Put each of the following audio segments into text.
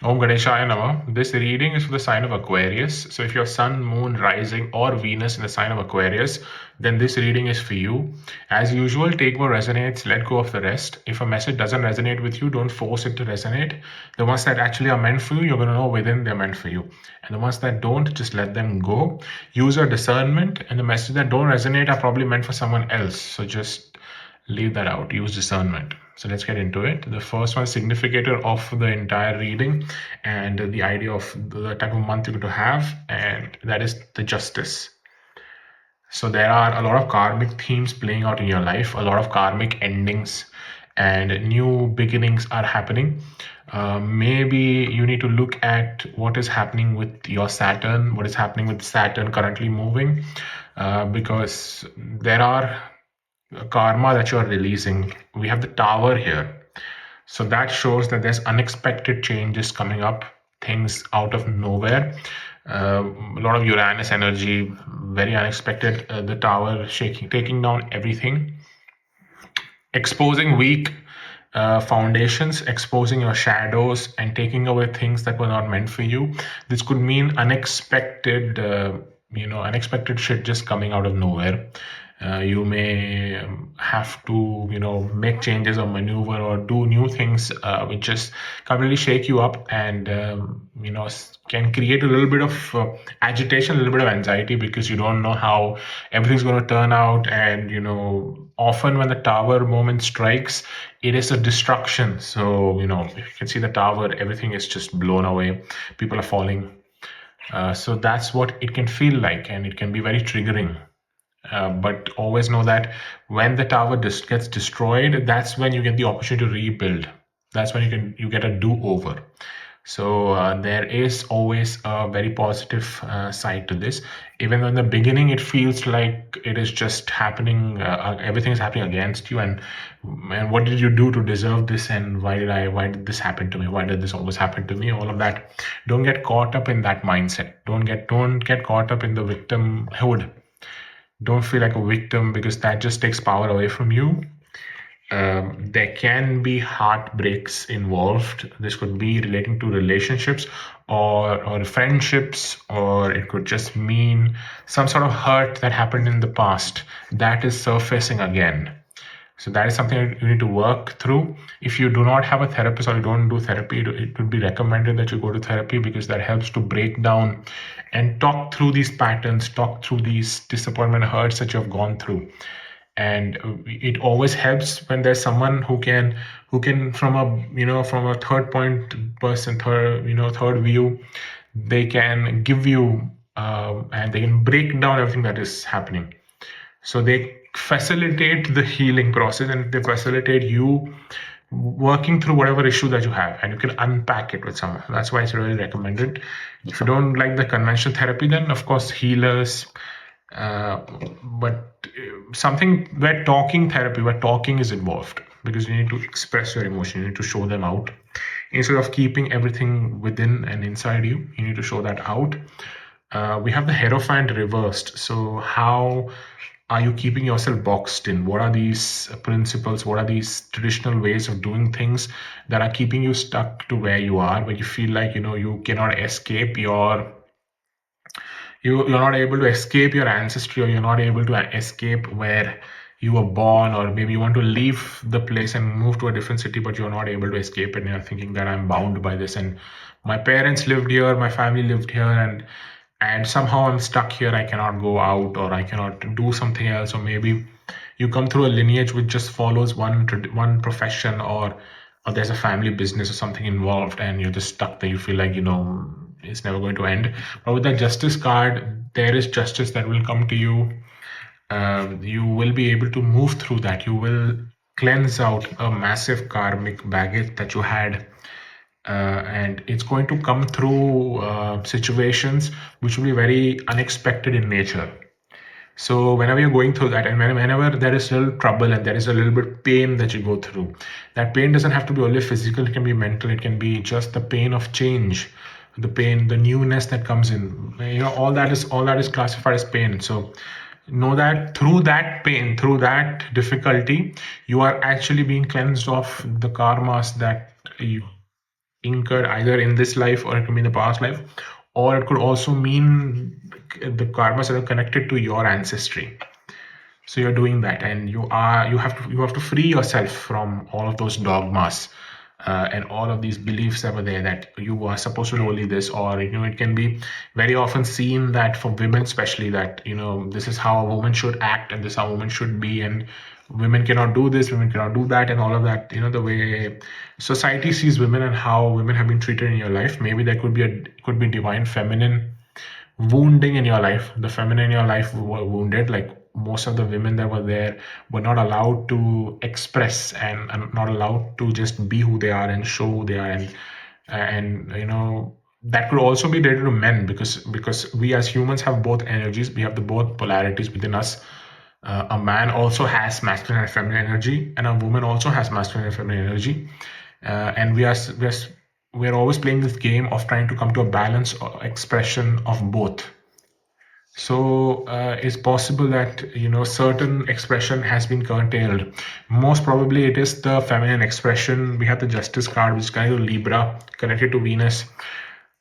Om Ganeshaya Namah. This reading is for the sign of Aquarius. So if your sun, moon, rising, or Venus in the sign of Aquarius, then this reading is for you. As usual, take what resonates, let go of the rest. If a message doesn't resonate with you, don't force it to resonate. The ones that actually are meant for you, you're going to know within they're meant for you. And the ones that don't, just let them go. Use your discernment, and the messages that don't resonate are probably meant for someone else. So just leave that out. Use discernment. So let's get into it. The first one, significator of the entire reading, and the idea of the type of month you're going to have, and that is the justice. So there are a lot of karmic themes playing out in your life, a lot of karmic endings, and new beginnings are happening. Maybe you need to look at what is happening with your Saturn, what is happening with Saturn currently moving, because there are karma that you're releasing. We have the tower here. So that shows that there's unexpected changes coming up, things out of nowhere. A lot of Uranus energy, very unexpected. The tower shaking, taking down everything, exposing weak foundations, exposing your shadows, and taking away things that were not meant for you. This could mean unexpected, unexpected shit just coming out of nowhere. You may have to, make changes or maneuver or do new things, which just completely shake you up and, can create a little bit of agitation, a little bit of anxiety because you don't know how everything's going to turn out. And, often when the tower moment strikes, it is a destruction. So, if you can see the tower, everything is just blown away. People are falling. So that's what it can feel like, and it can be very triggering. But always know that when the tower gets destroyed, that's when you get the opportunity to rebuild. That's when you get a do-over. So there is always a very positive side to this. Even though in the beginning it feels like it is just happening, everything is happening against you, and what did you do to deserve this, and why did this happen to me? Why did this always happen to me? All of that. Don't get caught up in that mindset. Don't get caught up in the victimhood. Don't feel like a victim because that just takes power away from you. There can be heartbreaks involved. This could be relating to relationships or friendships, or it could just mean some sort of hurt that happened in the past that is surfacing again. So that is something you need to work through. If you do not have a therapist or you don't do therapy, it would be recommended that you go to therapy because that helps to break down and talk through these patterns, talk through these disappointment hurts that you have gone through. And it always helps when there's someone who can from a third point person, third view, they can give you and they can break down everything that is happening. So they facilitate the healing process, and they facilitate you working through whatever issue that you have, and you can unpack it with someone. That's why it's really recommended. If you don't like the conventional therapy, then of course healers, but something where talking therapy, where talking is involved, because you need to express your emotion, you need to show them out instead of keeping everything within and inside you. You need to show that out. We have the Hierophant reversed. So how are you keeping yourself boxed in? What are these principles? What are these traditional ways of doing things that are keeping you stuck to where you are, where you feel like you cannot escape you're not able to escape your ancestry, or you're not able to escape where you were born, or maybe you want to leave the place and move to a different city, but you're not able to escape it, and you're thinking that I'm bound by this, and my parents lived here, my family lived here, and somehow I'm stuck here. I cannot go out, or I cannot do something else. Or maybe you come through a lineage which just follows one profession, or there's a family business or something involved, and you're just stuck there. You feel like it's never going to end. But with that justice card, there is justice that will come to you. You will be able to move through that. You will cleanse out a massive karmic baggage that you had, and it's going to come through situations which will be very unexpected in nature. So whenever you're going through that, and whenever there is little trouble and there is a little bit pain that you go through, that pain doesn't have to be only physical. It can be mental. It can be just the pain of change, the pain, the newness that comes in. All that is classified as pain. So know that through that pain, through that difficulty, you are actually being cleansed of the karmas that incurred either in this life, or it could be in the past life, or it could also mean the karmas that are connected to your ancestry. So you're doing that, and you have to free yourself from all of those dogmas, and all of these beliefs that were there, that you are supposed to do only this, or it can be very often seen that for women especially, that this is how a woman should act, and this is how a woman should be, and women cannot do this, women cannot do that, and all of that. The way society sees women and how women have been treated in your life. Maybe there could be divine feminine wounding in your life. The feminine in your life were wounded, like most of the women that were there were not allowed to express, and not allowed to just be who they are and show who they are. And that could also be related to men, because we as humans have both energies. We have the both polarities within us. A man also has masculine and feminine energy, and a woman also has masculine and feminine energy. And we're always playing this game of trying to come to a balance or expression of both. So it's possible that certain expression has been curtailed. Most probably it is the feminine expression. We have the Justice card, which is kind of Libra, connected to Venus.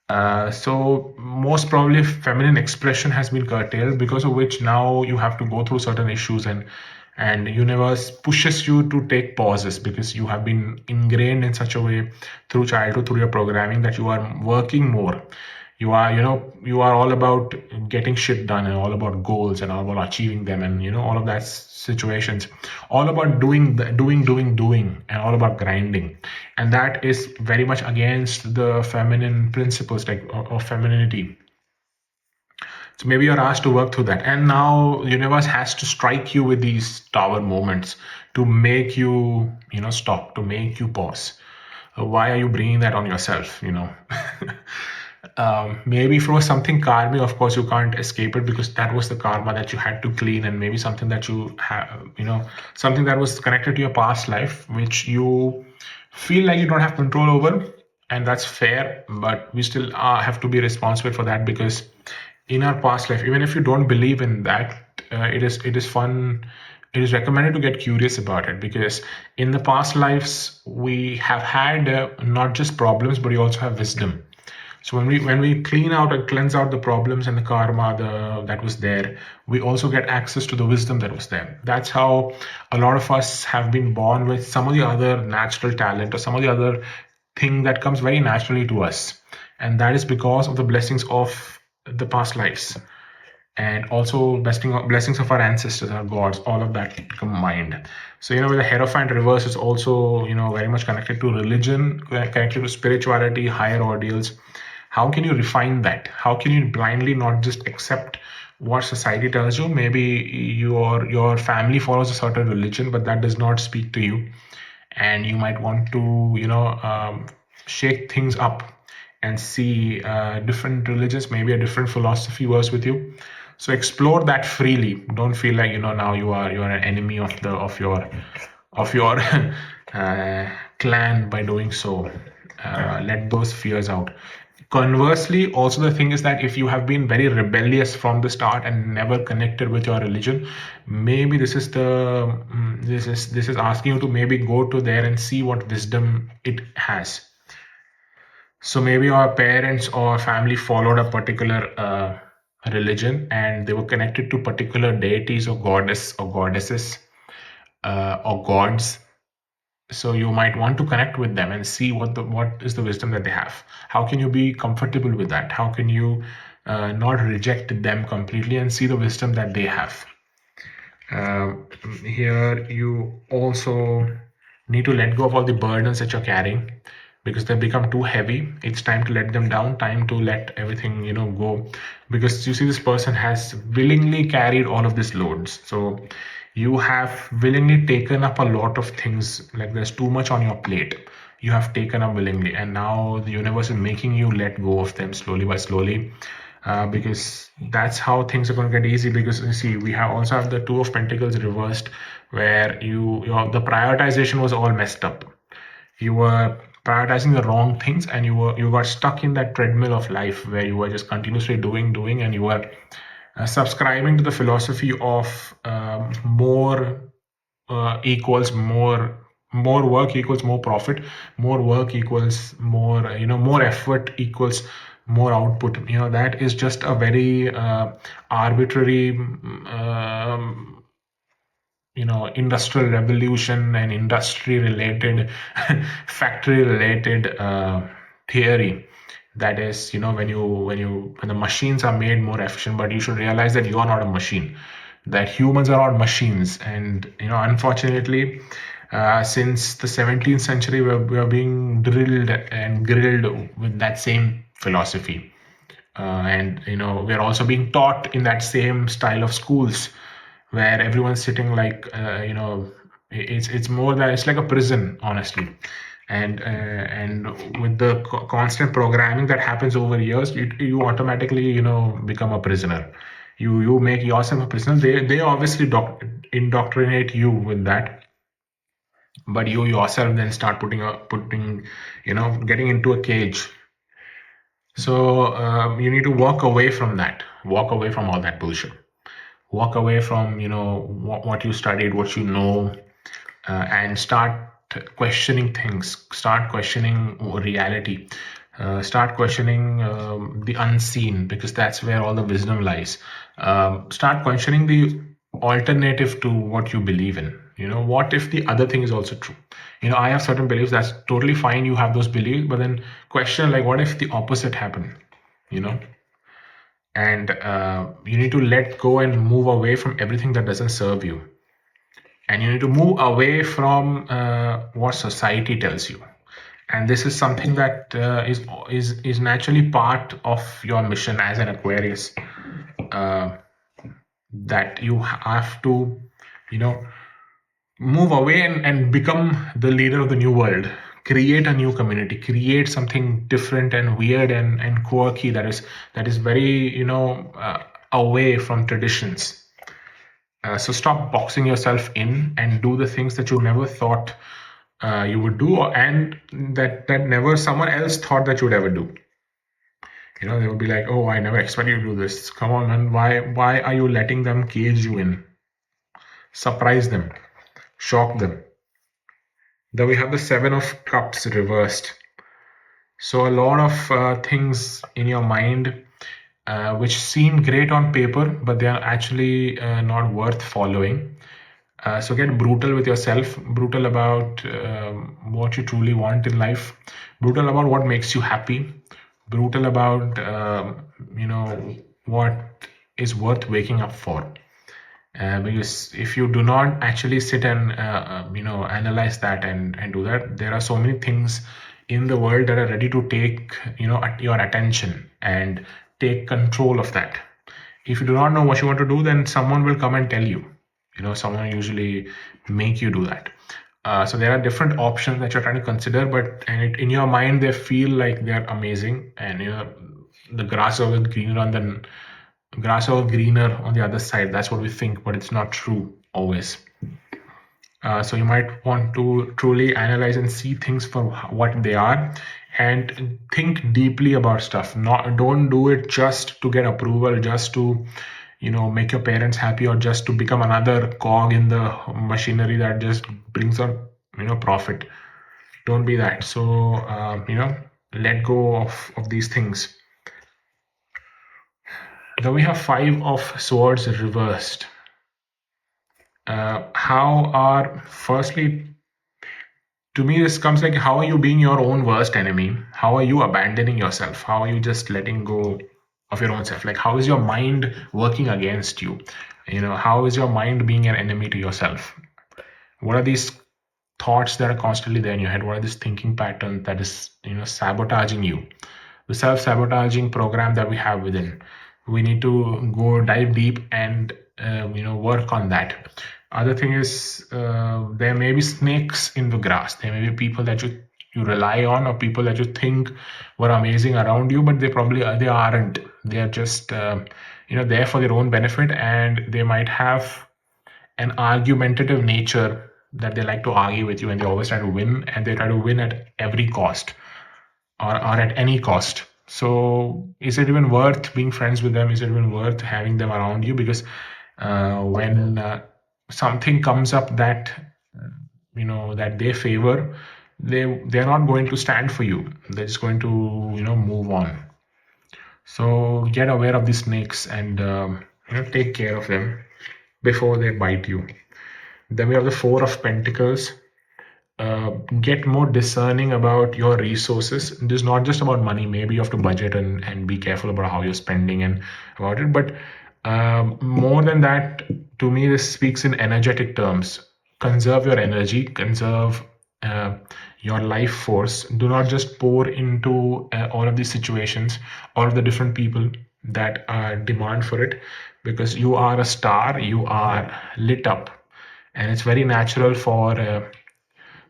So most probably feminine expression has been curtailed, because of which now you have to go through certain issues, and universe pushes you to take pauses, because you have been ingrained in such a way through childhood, through your programming, that you are working more. You are all about getting shit done, and all about goals, and all about achieving them, and all of that situations, all about doing, and all about grinding. And that is very much against the feminine principles, like of femininity. So maybe you're asked to work through that, and now universe has to strike you with these tower moments to make you stop, to make you pause. Why are you bringing that on yourself? Maybe if it was something karmic, of course you can't escape it, because that was the karma that you had to clean, and maybe something that you have, something that was connected to your past life, which you feel like you don't have control over, and that's fair. But we still have to be responsible for that, because in our past life, even if you don't believe in that, it is fun. It is recommended to get curious about it, because in the past lives we have had not just problems, but we also have wisdom. So when we clean out and cleanse out the problems and the karma that was there, we also get access to the wisdom that was there. That's how a lot of us have been born with some of the other natural talent, or some of the other thing that comes very naturally to us, and that is because of the blessings of the past lives, and also blessings of our ancestors, our gods, all of that combined. So with the Hierophant reverse is also very much connected to religion, connected to spirituality, higher ordeals. How can you refine that? How can you blindly not just accept what society tells you? Maybe your family follows a certain religion, but that does not speak to you, and you might want to shake things up and see different religions, maybe a different philosophy works with you. So explore that freely. Don't feel like now you're an enemy of your clan by doing so. Let those fears out. Conversely, also the thing is that if you have been very rebellious from the start and never connected with your religion, maybe this is asking you to maybe go to there and see what wisdom it has. So maybe our parents or family followed a particular religion, and they were connected to particular deities or goddess or goddesses or gods. So you might want to connect with them and see what is the wisdom that they have. How can you be comfortable with that? How can you not reject them completely and see the wisdom that they have? Here you also need to let go of all the burdens that you're carrying, because they become too heavy. It's time to let them down, time to let everything go, because you see this person has willingly carried all of these loads. So you have willingly taken up a lot of things, like there's too much on your plate. You have taken up willingly, and now the universe is making you let go of them slowly by slowly, because that's how things are going to get easy. Because you see, we also have the Two of Pentacles reversed, where the prioritization was all messed up. You were prioritizing the wrong things, and you got stuck in that treadmill of life where you were just continuously doing, and you were subscribing to the philosophy of more equals more more work equals more profit, more work equals more, more effort equals more output. That is just a very arbitrary industrial revolution and industry related factory related theory. That is, when the machines are made more efficient, but you should realize that you are not a machine, that humans are not machines. And unfortunately, since the 17th century, we're being drilled and grilled with that same philosophy. And we're also being taught in that same style of schools, where everyone's sitting like, it's more that it's like a prison, honestly. And with the constant programming that happens over years, you automatically become a prisoner. You make yourself a prisoner. They obviously indoctrinate you with that, but you yourself then start putting getting into a cage. So you need to walk away from that, walk away from all that bullshit, walk away from what you studied, what you know, and start questioning things, start questioning reality, start questioning the unseen, because that's where all the wisdom lies. Start questioning the alternative to what you believe in. What if the other thing is also true? I have certain beliefs. That's totally fine, you have those beliefs, but then question, like, what if the opposite happened? And you need to let go and move away from everything that doesn't serve you, and you need to move away from what society tells you. And this is something that is naturally part of your mission as an Aquarius, that you have to move away and become the leader of the new world, create a new community, create something different and weird and quirky, that is very away from traditions. So stop boxing yourself in and do the things that you never thought you would do, and that never someone else thought that you would ever do. They would be like, oh, I never expected you to do this. Come on, man. Why are you letting them cage you in? Surprise them, shock them. Then we have the 7 of Cups reversed. So a lot of things in your mind which seem great on paper, but they are actually not worth following. So get brutal with yourself, brutal about what you truly want in life, brutal about what makes you happy, brutal about what is worth waking up for. Because if you do not actually sit and analyze that and do that, there are so many things in the world that are ready to take your attention and take control of that. If you do not know what you want to do, then someone will come and tell you. Someone usually make you do that. So there are different options that you're trying to consider, but in your mind they feel like they're amazing, and the grass is greener on the other side. That's what we think, but it's not true always. So you might want to truly analyze and see things for what they are, and think deeply about stuff. Don't do it just to get approval, just to make your parents happy, or just to become another cog in the machinery that just brings out profit. Don't be that. So let go of these things. Then we have 5 of Swords reversed. Firstly, to me this comes like, how are you being your own worst enemy? How are you abandoning yourself? How are you just letting go of your own self? Like, how is your mind working against you? How is your mind being an enemy to yourself? What are these thoughts that are constantly there in your head? What are these thinking patterns that is sabotaging you? The self-sabotaging program that we have within. We need to dive deep and work on that. Other thing is, there may be snakes in the grass. There may be people that you rely on, or people that you think were amazing around you, but they aren't. They are just there for their own benefit, and they might have an argumentative nature that they like to argue with you, and they always try to win, and they try to win at every cost, or at any cost. So is it even worth being friends with them? Is it even worth having them around you? Because when something comes up that that they favor, they're not going to stand for you. They're just going to move on. So get aware of these snakes and take care of them before they bite you. Then we have the Four of Pentacles. Get more discerning about your resources. This is not just about money. Maybe you have to budget and be careful about how you're spending and about it. But more than that, to me, this speaks in energetic terms. Conserve your energy, conserve your life force. Do not just pour into all of these situations, all of the different people that demand for it, because you are a star, you are lit up, and it's very natural for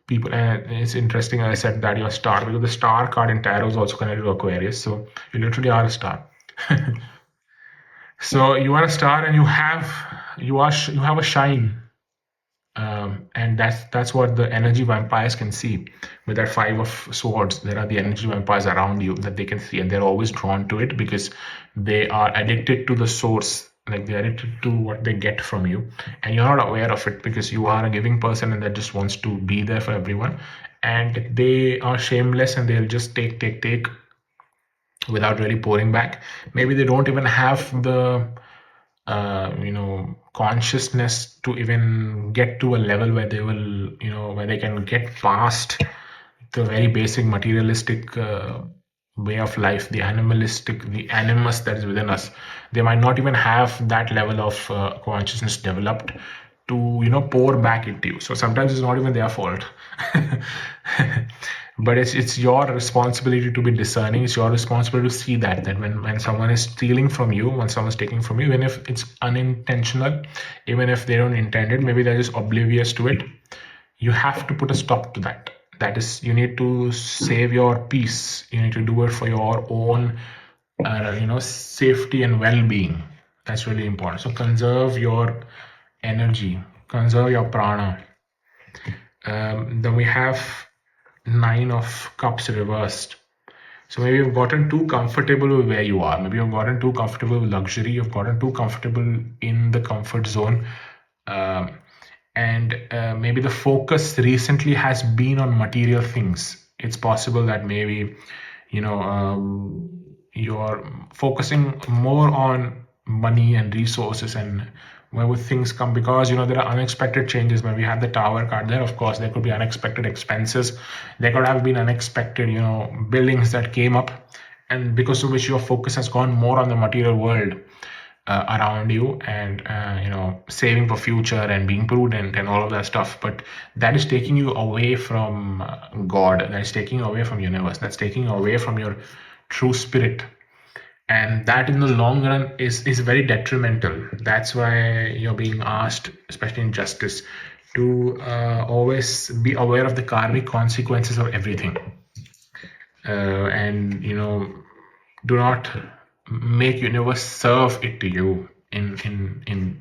people. And it's interesting I said that you're a star, because the star card in tarot is also connected to Aquarius, so you literally are a star. So you are a star, and you have a shine, and that's what the energy vampires can see. With that Five of Swords, there are the energy vampires around you that they can see, and they're always drawn to it because they are addicted to the source. Like, they're addicted to what they get from you, and you're not aware of it because you are a giving person and that just wants to be there for everyone. And they are shameless, and they'll just take without really pouring back. Maybe they don't even have the consciousness to even get to a level where they will, where they can get past the very basic materialistic way of life, the animalistic, the animus that is within us. They might not even have that level of consciousness developed to pour back into you. So sometimes it's not even their fault. But it's your responsibility to be discerning. It's your responsibility to see that when someone is stealing from you, when someone's taking from you, even if it's unintentional, even if they don't intend it, maybe they're just oblivious to it, you have to put a stop to that. That is, you need to save your peace. You need to do it for your own safety and well-being. That's really important. So conserve your energy, conserve your prana. Then we have Nine of Cups reversed. So maybe you've gotten too comfortable with where you are. Maybe you've gotten too comfortable with luxury. You've gotten too comfortable in the comfort zone. And maybe the focus recently has been on material things. It's possible that maybe, you're focusing more on money and resources, and where would things come, because there are unexpected changes. When we have the Tower card there, of course there could be unexpected expenses, there could have been unexpected billings that came up, and because of which your focus has gone more on the material world around you, and saving for future and being prudent and all of that stuff. But that is taking you away from God, that is taking you away from universe, that's taking you away from your true spirit. And that in the long run is very detrimental. That's why you're being asked, especially in justice, to always be aware of the karmic consequences of everything, and do not make universe serve it to you in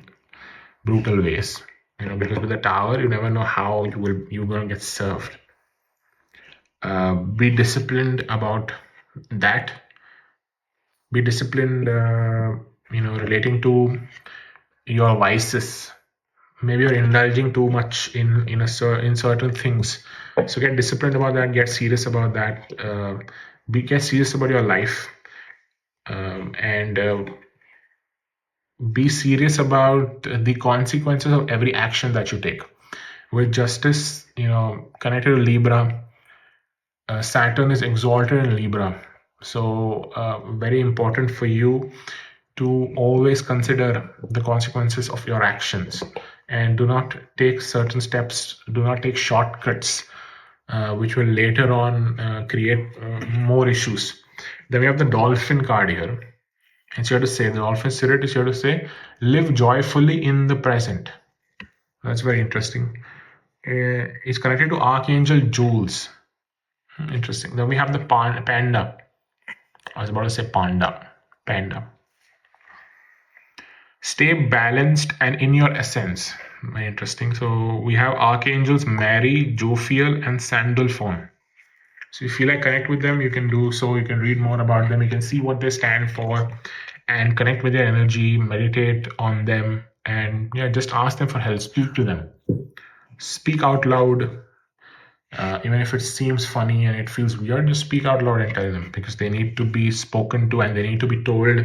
brutal ways, because with the Tower you never know how you're going to get served. Be disciplined about that. Be disciplined relating to your vices. Maybe you're indulging too much in certain things, so get disciplined about that. Get serious about that. Get serious about your life, and be serious about the consequences of every action that you take. With justice, connected to Libra, Saturn is exalted in Libra. So very important for you to always consider the consequences of your actions, and do not take certain steps, do not take shortcuts, which will later on create more issues. Then we have the Dolphin card here. It's here to say, the Dolphin Spirit is here to say, live joyfully in the present. That's very interesting. It's connected to Archangel Jules. Interesting. Then we have the Panda. I was about to say Panda. Stay balanced and in your essence. Very interesting. So we have Archangels Mary, Jophiel, and Sandalphon. So if you like connect with them, you can do so. You can read more about them. You can see what they stand for and connect with their energy, meditate on them, and just ask them for help. Speak to them. Speak out loud. Even if it seems funny and it feels weird, just speak out loud and tell them, because they need to be spoken to and they need to be told.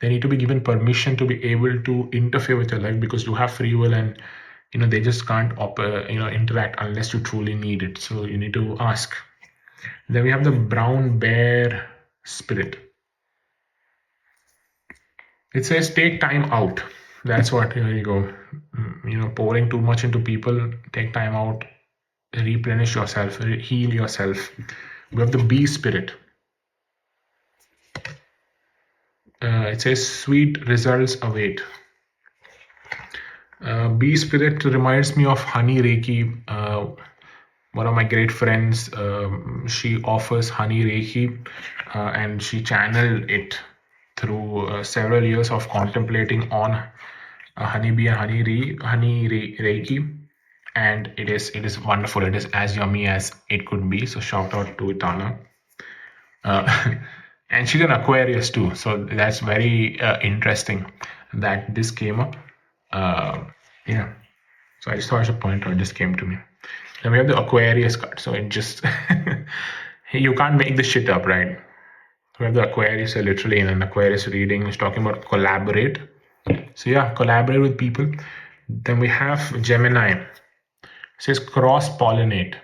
They need to be given permission to be able to interfere with your life, because you have free will, and they just can't interact unless you truly need it. So you need to ask. Then we have the brown bear spirit. It says take time out. That's what, here you go. Pouring too much into people, take time out, replenish yourself, heal yourself. We have the bee spirit. It says sweet results await. Bee spirit reminds me of honey reiki. One of my great friends, she offers honey reiki, and she channeled it through several years of contemplating on honeybee and honey reiki, and it is wonderful. It is as yummy as it could be. So shout out to Itana. And she's an Aquarius too, so that's very interesting that this came up. Yeah, so I just thought I should point out, it just came to me. Then we have the Aquarius card, so it just you can't make this shit up, right? We have the Aquarius, literally in an Aquarius reading, it's talking about collaborate. So yeah, collaborate with people. Then we have Gemini. It says cross-pollinate.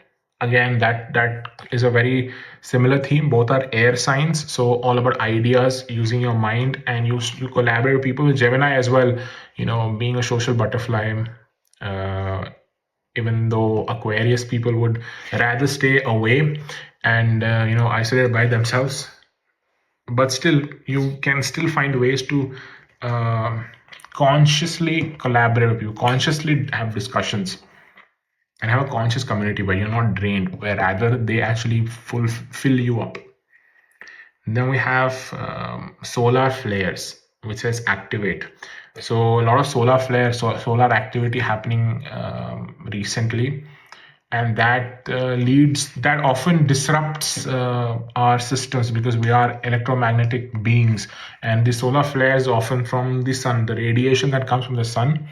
Again, that is a very similar theme. Both are air signs, so all about ideas, using your mind, and you collaborate with people. With Gemini as well, being a social butterfly. Even though Aquarius people would rather stay away and isolated by themselves, but still you can still find ways to consciously collaborate with you, consciously have discussions, and have a conscious community where you're not drained, where rather they actually fill you up. Then we have solar flares, which says activate. So a lot of solar flares, solar activity happening recently, and that often disrupts our systems, because we are electromagnetic beings, and the solar flares often from the sun, the radiation that comes from the sun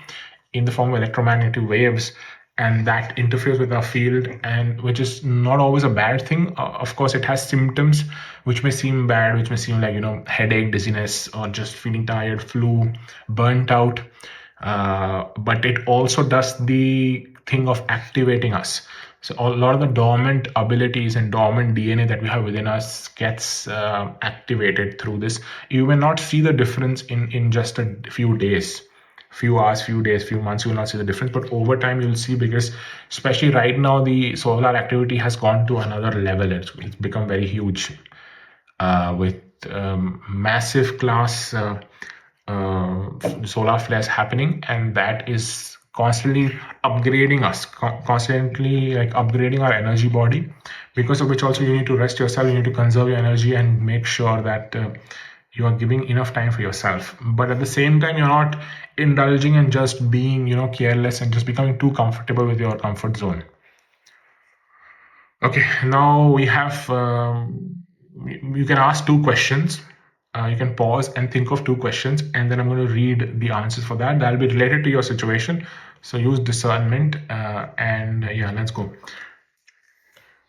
in the form of electromagnetic waves, and that interferes with our field, and which is not always a bad thing. Of course, it has symptoms which may seem bad, which may seem like headache, dizziness, or just feeling tired, flu, burnt out, but it also does the thing of activating us. So a lot of the dormant abilities and dormant DNA that we have within us gets activated through this. You may not see the difference in just a few days, few hours, few days, few months. You will not see the difference, but over time you'll see, because especially right now the solar activity has gone to another level. It's become very huge, with massive class solar flares happening, and that is constantly upgrading us, constantly like upgrading our energy body, because of which also you need to rest yourself, you need to conserve your energy and make sure that you are giving enough time for yourself, but at the same time you're not indulging and just being careless and just becoming too comfortable with your comfort zone. Okay, now we have you can ask 2 questions. You can pause and think of 2 questions, and then I'm going to read the answers for that. That'll be related to your situation, so use discernment, and yeah, let's go.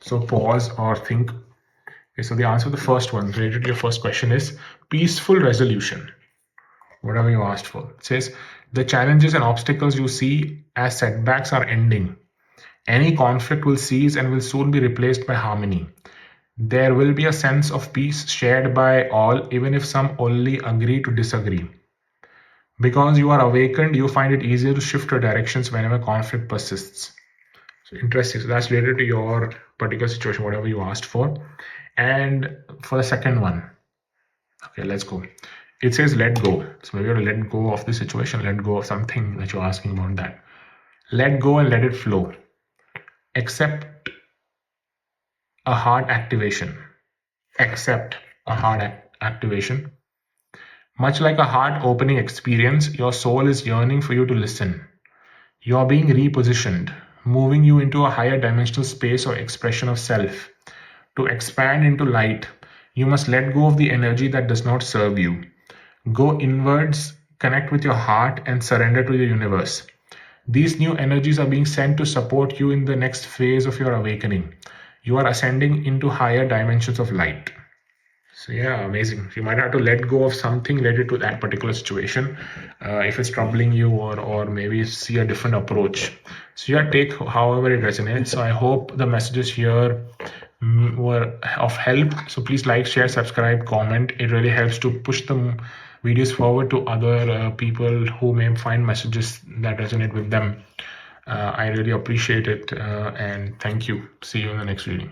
So pause or think. Okay, so the answer to the first one, related to your first question, is peaceful resolution. Whatever you asked for. It says, the challenges and obstacles you see as setbacks are ending. Any conflict will cease and will soon be replaced by harmony. There will be a sense of peace shared by all, even if some only agree to disagree. Because you are awakened, you find it easier to shift your directions whenever conflict persists. So interesting. So that's related to your particular situation, whatever you asked for. And for the second one, okay, let's go. It says let go. So maybe you have to let go of the situation, let go of something that you're asking about that. Let go and let it flow. Accept a heart activation. Accept a heart activation. Much like a heart opening experience, your soul is yearning for you to listen. You're being repositioned, moving you into a higher dimensional space or expression of self. To expand into light, you must let go of the energy that does not serve you. Go inwards, connect with your heart, and surrender to the universe. These new energies are being sent to support you in the next phase of your awakening. You are ascending into higher dimensions of light. So yeah, amazing. You might have to let go of something related to that particular situation, if it's troubling you, or maybe see a different approach. So yeah, take however it resonates. So I hope the messages here were of help. So please like, share, subscribe, comment. It really helps to push the videos forward to other people who may find messages that resonate with them. I really appreciate it, and thank you. See you in the next reading.